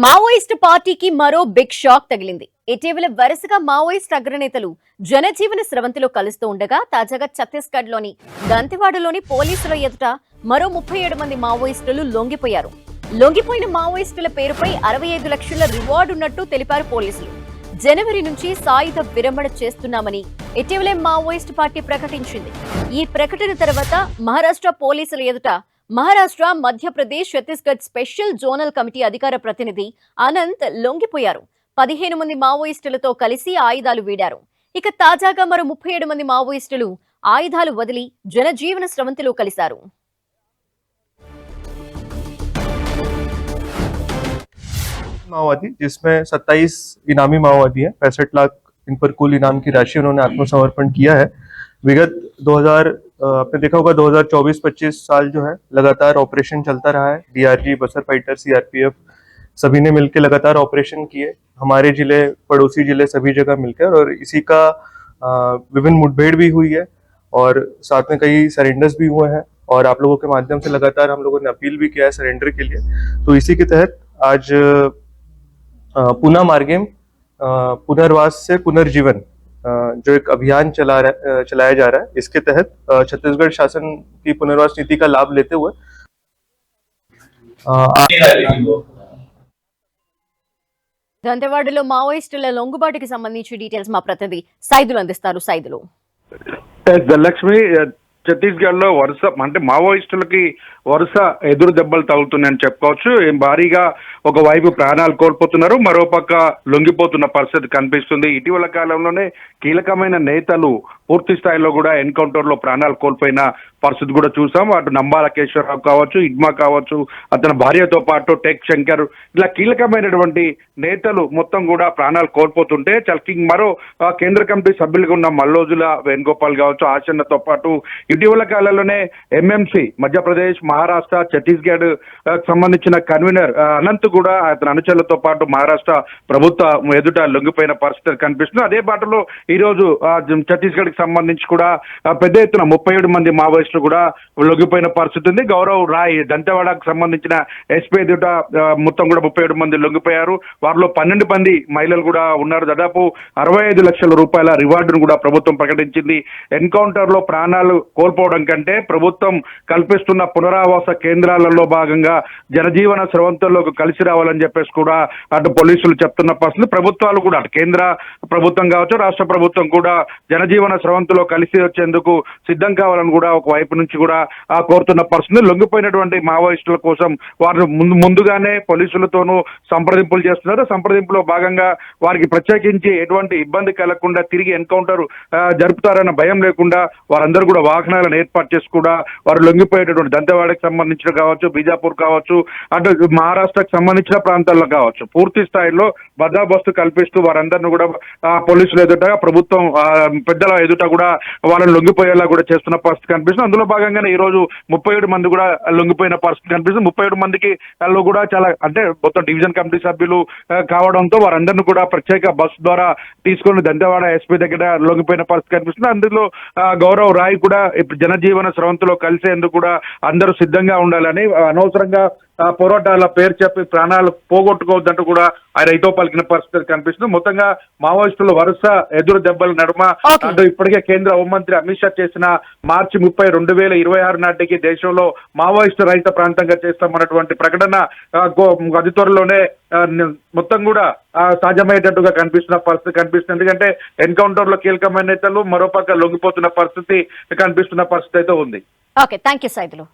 Maoist పార్టీకి మరో big shock తగిలింది. ఇటీవల వరుసగా మావోయిస్ట్ అగ్రనేతలు జనజీవన స్రవంతిలో కలుస్తూ ఉండగా తాజాగా ఛత్తీస్గఢ్ లోని దంతెవాడలోని పోలీసుల ఎదుట మరో 37 మంది మావోయిస్టులు లొంగిపోయారు. లొంగిపోయిన మావోయిస్టుల పేరుపై 65 లక్షల రివార్డు ఉన్నట్టు తెలిపారు పోలీసులు. జనవరి నుంచి సాయుధ విరమణ చేస్తున్నామని ఇటీవలే మావోయిస్ట్ పార్టీ ప్రకటించింది. ఈ ప్రకటన తర్వాత మహారాష్ట్ర పోలీసుల ఎదుట Maharashtra, Madhya Pradesh, Chhattisgarh special zonal committee అధికార ప్రతినిధి అనంత్ లొంగిపోయారు. 15 మంది మావోయిస్టులతో కలిసి ఆయుధాలు వీడారు. ఇక తాజాగా మరో 37 మంది మావోయిస్టులు ఆయుధాలు వదిలి జనజీవన స్రవంతిలో కలిశారు. माओवादी जिसमें 27 इनामी माओवादी हैं। 65 लाख इन पर कुल इनाम की राशि उन्होंने आत्मसमर्पण किया है। विगत 2000 आपने देखा होगा 2024-25 साल जो है लगातार ऑपरेशन चलता रहा है। डीआरजी, बसर फाइटर, सीआरपीएफ सभी ने मिलकर लगातार ऑपरेशन किए। हमारे जिले, पड़ोसी जिले सभी जगह मिलकर, और इसी का विभिन्न मुठभेड़ भी हुई है और साथ में कई सरेंडर्स भी हुए हैं। और आप लोगों के माध्यम से लगातार हम लोगों ने अपील भी किया है सरेंडर के लिए। तो इसी के तहत आज पुनः मार्गेम पुनर्वास से पुनर्जीवन जो एक अभियान चलाया जा रहा है, इसके तहत छत्तीसगढ़ शासन की पुनर्वास नीति का लाभ लेते हुए దంతెవాడలో మావోయిస్టుల లొంగుబాటుకి సంబంధించి డీటెయిల్స్ మా ప్రతినిధి సైదులు అందిస్తారు. సైదులు. ధనలక్ష్మి, ఛత్తీస్గఢ్ లో వరుస అంటే మావోయిస్టులకి వరుస ఎదురు దెబ్బలు తగులుతున్నాయని చెప్పుకోవచ్చు. భారీగా ఒకవైపు ప్రాణాలు కోల్పోతున్నారు, మరోపక్క లొంగిపోతున్న పరిస్థితి కనిపిస్తుంది. ఇటీవల కాలంలోనే కీలకమైన నేతలు పూర్తి స్థాయిలో కూడా ఎన్కౌంటర్ లో ప్రాణాలు కోల్పోయిన పరిస్థితి కూడా చూసాం. అటు నంబాలకేశ్వరరావు కావచ్చు, ఇడ్మా కావచ్చు, అతని భార్యతో పాటు టెక్ శంకర్, ఇలా కీలకమైనటువంటి నేతలు మొత్తం కూడా ప్రాణాలు కోల్పోతుంటే మరో కేంద్ర కమిటీ సభ్యులుగా ఉన్న మల్లోజుల వేణుగోపాల్ కావచ్చు, ఆచరణతో పాటు ఇటీవల కాలంలోనే ఎంఎంసీ మధ్యప్రదేశ్, మహారాష్ట్ర, ఛత్తీస్గఢ్ సంబంధించిన కన్వీనర్ అనంత్ కూడా అతని అనుచరులతో పాటు మహారాష్ట్ర ప్రభుత్వ ఎదుట లొంగిపోయిన పరిస్థితి కనిపిస్తుంది. అదే బాటలో ఈ రోజు ఛత్తీస్గఢ్ కి సంబంధించి కూడా పెద్ద ఎత్తున 37 మంది మావోయిస్టులు కూడా లొంగిపోయిన పరిస్థితి ఉంది. గౌరవ్ రాయ్ దంతెవాడకు సంబంధించిన ఎస్పీ ఎదుట మొత్తం కూడా 37 మంది లొంగిపోయారు. వారిలో 12 మంది మహిళలు కూడా ఉన్నారు. దాదాపు 65 లక్షల రూపాయల రివార్డును కూడా ప్రభుత్వం ప్రకటించింది. ఎన్కౌంటర్ లో ప్రాణాలు కోల్పోవడం కంటే ప్రభుత్వం కల్పిస్తున్న పునరావాస కేంద్రాలలో భాగంగా జనజీవన స్రవంతుల్లోకి కలిసి రావాలని చెప్పేసి కూడా అటు పోలీసులు చెప్తున్న పరిస్థితి. ప్రభుత్వాలు కూడా అటు కేంద్ర ప్రభుత్వం కావచ్చు, రాష్ట్ర ప్రభుత్వం కూడా జనజీవన స్రవంతిలో కలిసి వచ్చేందుకు సిద్ధం కావాలని కూడా ఒక వైపు నుంచి కూడా కోరుతున్న పరిస్థితి. లొంగిపోయినటువంటి మావోయిస్టుల కోసం వారు ముందుగానే పోలీసులతోనూ సంప్రదింపులు చేస్తున్నారు. సంప్రదింపులో భాగంగా వారికి ప్రత్యేకించి ఎటువంటి ఇబ్బంది కలగకుండా తిరిగి ఎన్కౌంటర్ జరుపుతారన్న భయం లేకుండా వారందరూ కూడా వాహనాలను ఏర్పాటు చేసి కూడా వారు లొంగిపోయేటటువంటి దంతెవాడకి సంబంధించిన కావచ్చు, బీజాపూర్ కావచ్చు, అటు మహారాష్ట్రకు సంబంధించిన ప్రాంతాల్లో కావచ్చు, పూర్తి స్థాయిలో బందోబస్తు కల్పిస్తూ వారందరినీ కూడా పోలీసులు ఎదుట, ప్రభుత్వం పెద్దల ఎదుట కూడా వాళ్ళని లొంగిపోయేలా కూడా చేస్తున్న పరిస్థితి కనిపిస్తుంది. అందులో భాగంగానే ఈ రోజు 37 మంది కూడా లొంగిపోయిన పరిస్థితి కనిపిస్తుంది. 37 మందికి కూడా చాలా అంటే మొత్తం డివిజన్ కమిటీ సభ్యులు కావడంతో వారందరినీ కూడా ప్రత్యేక బస్సు ద్వారా తీసుకొని దంతెవాడ ఎస్పీ దగ్గర లొంగిపోయిన పరిస్థితి కనిపిస్తుంది. అందులో గౌరవ్ రాయ్ కూడా ఇప్పుడు జనజీవన స్రవంతిలో కలిసేందుకు కూడా అందరూ సిద్ధంగా ఉండాలని, అనవసరంగా పోరాటాల పేరు చెప్పి ప్రాణాలు పోగొట్టుకోవద్దంటూ కూడా ఆయన రైతో పలికిన పరిస్థితి కనిపిస్తుంది. మొత్తంగా మావోయిస్టులు వరుస ఎదురు దెబ్బల నడుమ అటు ఇప్పటికే కేంద్ర హోంమంత్రి అమిత్ షా చేసిన మార్చి 30, 2026 నాటికి దేశంలో మావోయిస్టు రహిత ప్రాంతంగా చేస్తామన్నటువంటి ప్రకటన అతి త్వరలోనే మొత్తం కూడా సాధ్యమయ్యేటట్టుగా కనిపిస్తున్న పరిస్థితి కనిపిస్తుంది. ఎందుకంటే ఎన్కౌంటర్ లో కీలకమైన నేతలు మరోపక్క లొంగిపోతున్న పరిస్థితి కనిపిస్తున్న పరిస్థితి అయితే ఉంది. Okay, thank you Saidulu.